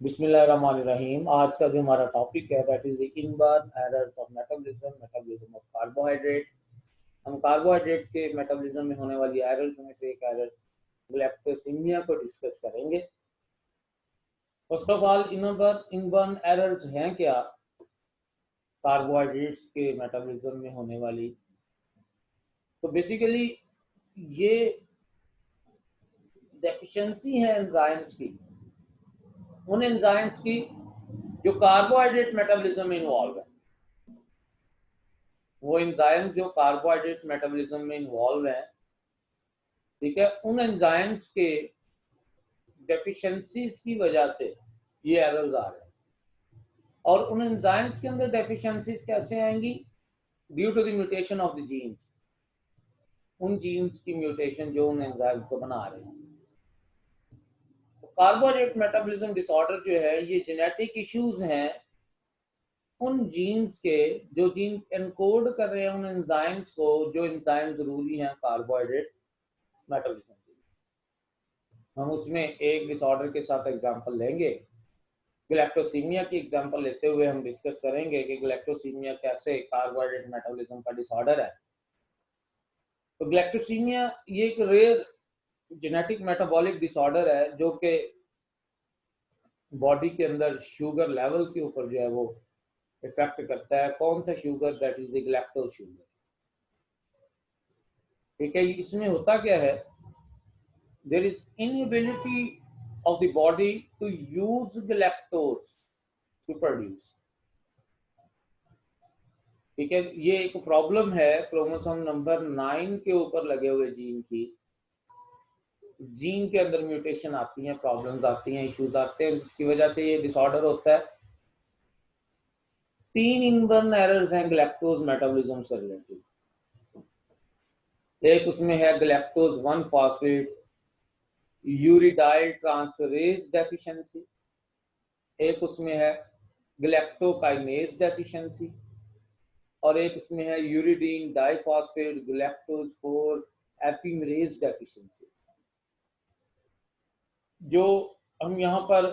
बिस्मिल्लाहिर्रहमानिर्रहीम। आज का जो हमारा टॉपिक है that is the inborn errors of metabolism of carbohydrate. हम कार्बोहाइड्रेट के मेटाबॉलिज्म में होने वाली एरर्स में से एक एरर ग्लाइकोसीमिया को डिस्कस करेंगे। First of all inborn errors हैं क्या कार्बोहाइड्रेट्स के मेटाबॉलिज्म में होने वाली? तो बेसिकली ये डेफिशिएंसी है एंजाइम्स की, उन एंजाइम्स की जो कार्बोहाइड्रेट मेटाबॉलिज्म में इन्वॉल्व है। वो एंजाइम्स जो कार्बोहाइड्रेट मेटाबॉलिज्म में इन्वॉल्व है, ठीक है, उन एंजाइम्स के डेफिशिएंसीज की वजह से ये एरर्स आ रहे हैं। और उन एंजाइम्स के अंदर डेफिशिएंसीज कैसे आएंगी? Due to the mutation of the genes, उन जीन्स की म्यूटेशन जो उन एंजाइम्स को बना रहे हैं। तो कार्बोहाइड्रेट मेटाबॉलिज्म डिसऑर्डर जो है ये जेनेटिक इश्यूज हैं उन जीन्स के, जो जीन एनकोड कर रहे हैं उन एंजाइम्स को, जो एंजाइम जरूरी हैं कार्बोहाइड्रेट मेटाबॉलिज्म के लिए। हम उसमें एक डिसऑर्डर के साथ एग्जांपल लेंगे। ग्लैक्टोसीमिया की एग्जांपल लेते हुए हम डिस्कस करेंगे कि ग्लैक्टोसीमिया कैसे कार्बोहाइड्रेट मेटाबॉलिज्म का डिसऑर्डर है। तो ग्लैक्टोसीमिया ये एक रेयर जेनेटिक मेटाबॉलिक डिसऑर्डर है जो कि बॉडी के अंदर शुगर लेवल के ऊपर जो है वो इफेक्ट करता है। कौन सा sugar? That is the galactose sugar. ठीक है, इसमें होता क्या है? There is inability of the body to use galactose to produce। ठीक है, ये एक प्रॉब्लम है क्रोमोसोम नंबर 9 के ऊपर लगे हुए जीन की। जीन के अंदर म्यूटेशन आती हैं, प्रॉब्लम्स आती हैं, इश्यूज आते हैं, जिसकी वजह से ये डिसऑर्डर होता है। 3 इनबर्न एरर्स हैं ग्लैक्टोज मेटाबॉलिज्म से रिलेटेड। एक उसमें है galactose 1 phosphate uridyl transferase deficiency, एक उसमें है ग्लैक्टोकाइनेज डेफिशिएंसी, और एक उसमें है यूरिडीन डाइफॉस्फेट ग्लैक्टोज 4 एपिमरेज डेफिशिएंसी। जो हम यहाँ पर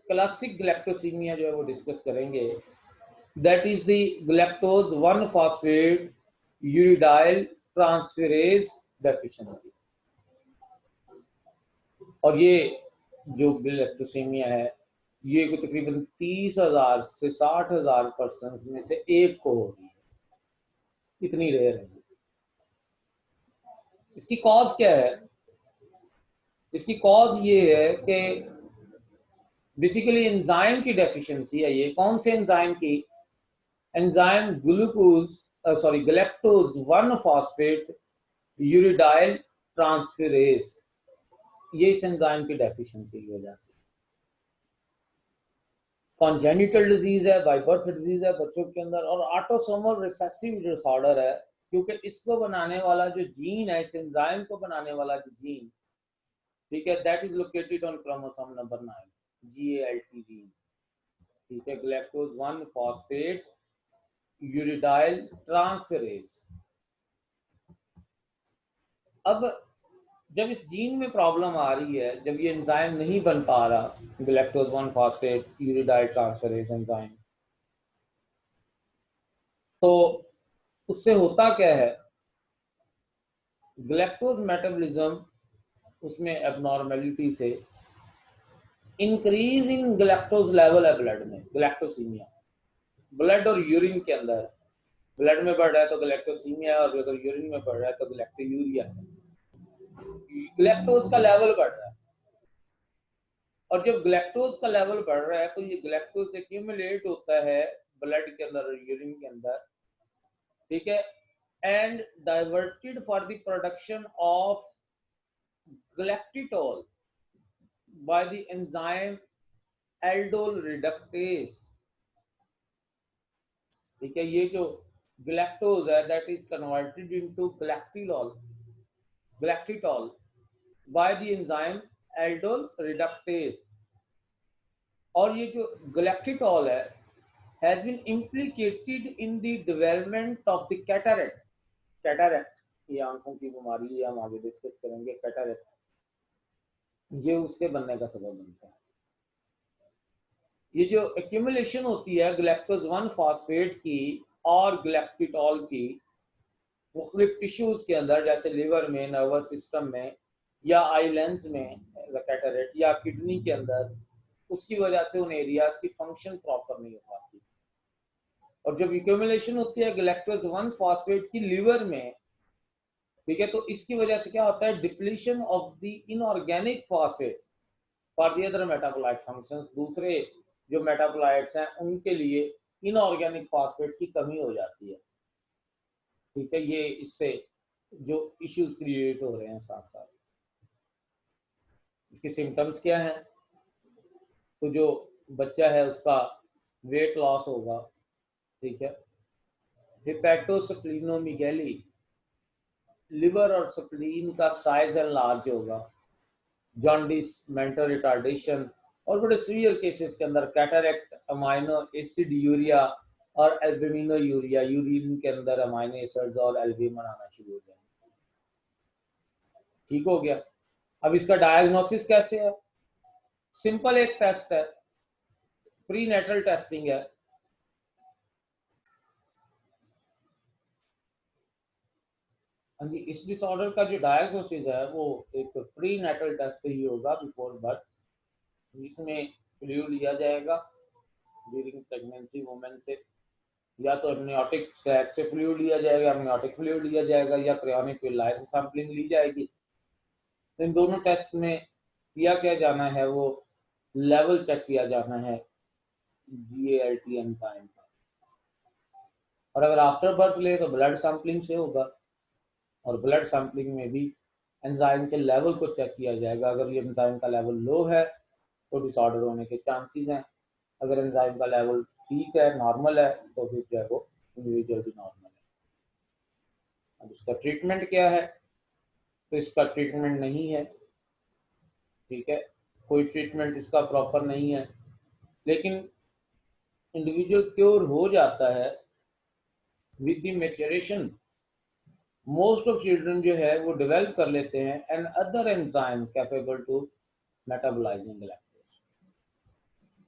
क्लासिक ग्लैक्टोसीमिया जो है वो डिस्कस करेंगे, that is the galactose 1 phosphate uridyl transferase deficiency. और ये जो ग्लैक्टोसीमिया है ये तकरीबन 30,000 से 60,000 पर्सन में से एक को होगी, इतनी रेयर है। इसकी कॉज क्या है? इसकी कॉज ये है कि बेसिकली एंजाइम की डेफिशिएंसी है। ये कौन से एंजाइम की? Enzyme galactose 1 phosphate uridyl transferase, ये इस एंजाइम की डेफिशिएंसी की वजह से। कॉन्जेनिटल डिजीज है, बाय बर्थ डिजीज है बच्चों के अंदर, और ऑटोसोमल रिसेसिव डिसऑर्डर है, क्योंकि इसको बनाने वाला जो जीन है, इस एंजाइम को बनाने वाला जो जीन, ठीक है, that is located on chromosome number 9, GALT gene. ठीक है, ग्लैक्टोज 1 फॉस्फेट यूरिडाइल ट्रांसफेरेज। अब जब इस जीन में प्रॉब्लम आ रही है, जब ये एंजाइम नहीं बन पा रहा galactose 1 phosphate uridyl transferase enzyme, तो उससे होता क्या है? ग्लैक्टोज मेटाबॉलिज्म उसमें एबनॉर्मेलिटी से इंक्रीज इन ग्लैक्टोज लेवल है ब्लड में, ग्लैक्टोसीमिया। ब्लड और यूरिन के अंदर, ब्लड में बढ़ रहा है तो ग्लैक्टोसीमिया, और अगर यूरिन में बढ़ रहा है तो ग्लैक्टोयूरिया है। ग्लैक्टोज का लेवल बढ़ रहा है, और जब ग्लैक्टोज का लेवल बढ़ रहा है तो ये ग्लैक्टोज एक्यूमुलेट होता है ब्लड के अंदर और यूरिन के अंदर, ठीक है, and diverted for the production of galactitol by the enzyme aldose reductase. ठीक है, ये जो ग्लैक्टोज है that is converted into galactitol by the enzyme aldose reductase. और ये जो ग्लैक्टिटोल है has been implicated in the development of the cataract। ये आंखों की बीमारी है, हम आगे डिस्कस करेंगे। कैटरेक्ट ये उसके बनने का सबब बनता है। ये जो एक्यूमुलेशन होती है गैलेक्टोज 1 फॉस्फेट की और गैलेक्टिटॉल की मुख्तलिफ टिश्यूज के अंदर, जैसे लिवर में, नर्वस सिस्टम में, या आई लेंस में कैटरेक्ट, या किडनी के अंदर, उसकी वजह से उन एरियाज की फंक्शन प्रॉपर नहीं हो पाती। और जब एक्यूमुलेशन होती है गैलेक्टोज 1 फॉस्फेट की लिवर में, ठीक है, तो इसकी वजह से क्या होता है, depletion of the inorganic phosphate for the other metabolite functions, दूसरे जो मेटाबोलाइट्स हैं उनके लिए इनऑर्गेनिक फॉस्फेट की कमी हो जाती है। ठीक है, ये इससे जो इश्यूज क्रिएट हो रहे हैं साथ साथ। इसके सिम्टम्स क्या हैं? तो जो बच्चा है उसका वेट लॉस होगा, ठीक है, हिपैटोस्प्लीनोमेगाली, लिवर और स्प्लीन का साइज एनलार्ज होगा, जॉन्डिस, मेंटल रिटार्डेशन, और बड़े सीवियर केसेस के अंदर कैटरेक्ट, अमाइनो एसिड यूरिया और एल्बुमिनो यूरिया, यूरिन के अंदर अमाइनो एसिड्स और एल्ब्यूमिन आना शुरू हो जाएंगे। ठीक हो गया। अब इसका डायग्नोसिस कैसे है? सिंपल एक टेस्ट है, प्री नेटल टेस्टिंग है। हाँ जी, इस डिसऑर्डर का जो डायग्नोसिस है वो एक प्री नेटल टेस्ट से ही होगा, बिफोर बर्थ, जिसमें फ्लूइड लिया जाएगा ड्यूरिंग प्रेगनेंसी वुमेन से, या तो एमनियोटिक सैक से फ्लूइड लिया जाएगा, एमनियोटिक फ्लूइड लिया जाएगा, या क्रायोनिक पिलाई से सैंपलिंग ली जाएगी। तो इन दोनों टेस्ट में किया क्या जाना है, वो लेवल चेक किया जाना है GALT एंजाइम का। और अगर आफ्टर बर्थ ले तो ब्लड सैंपलिंग से होगा, और ब्लड सैंपलिंग में भी एंजाइम के लेवल को चेक किया जाएगा। अगर ये एंजाइम का लेवल लो है तो डिसऑर्डर होने के चांसेस हैं, अगर एंजाइम का लेवल ठीक है, नॉर्मल है, तो फिर जो है वो इंडिविजुअल भी नॉर्मल है। अब इसका ट्रीटमेंट क्या है? तो इसका ट्रीटमेंट नहीं है, ठीक है, कोई ट्रीटमेंट इसका प्रॉपर नहीं है, लेकिन इंडिविजुअल क्योर हो जाता है with the maturation. Most of children जो है वो डेवलप कर लेते हैं and other enzyme capable to metabolising galactose,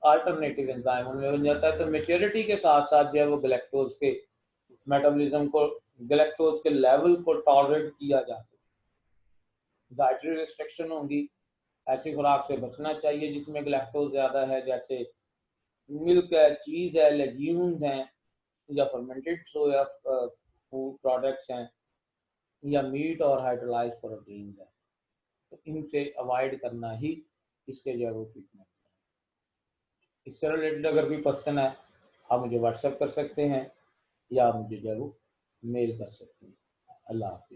alternative enzyme उनमें बन जाता है। तो मेच्योरिटी के साथ साथ जो है वो गैलेक्टोज के मेटाबॉलिज्म को, गैलेक्टोज के लेवल को टॉलरेट किया जा सकता है। डाइटरी रिस्ट्रिक्शन होंगी, ऐसी खुराक से बचना चाहिए जिसमें गैलेक्टोज ज़्यादा है, जैसे मिल्क है, चीज़ है, लेग्यूम्स हैं, या फर्मेंटेड सोया फूड प्रोडक्ट्स हैं, या मीट और हाइड्रोलाइज प्रोटीन है। तो इनसे अवॉइड करना ही इसके जो है वो ट्रीटमेंट है। इससे रिलेटेड अगर कोई क्वेश्चन है आप मुझे व्हाट्सएप कर सकते हैं, या मुझे जो है वो मेल कर सकते हैं। अल्लाह हाफिज़।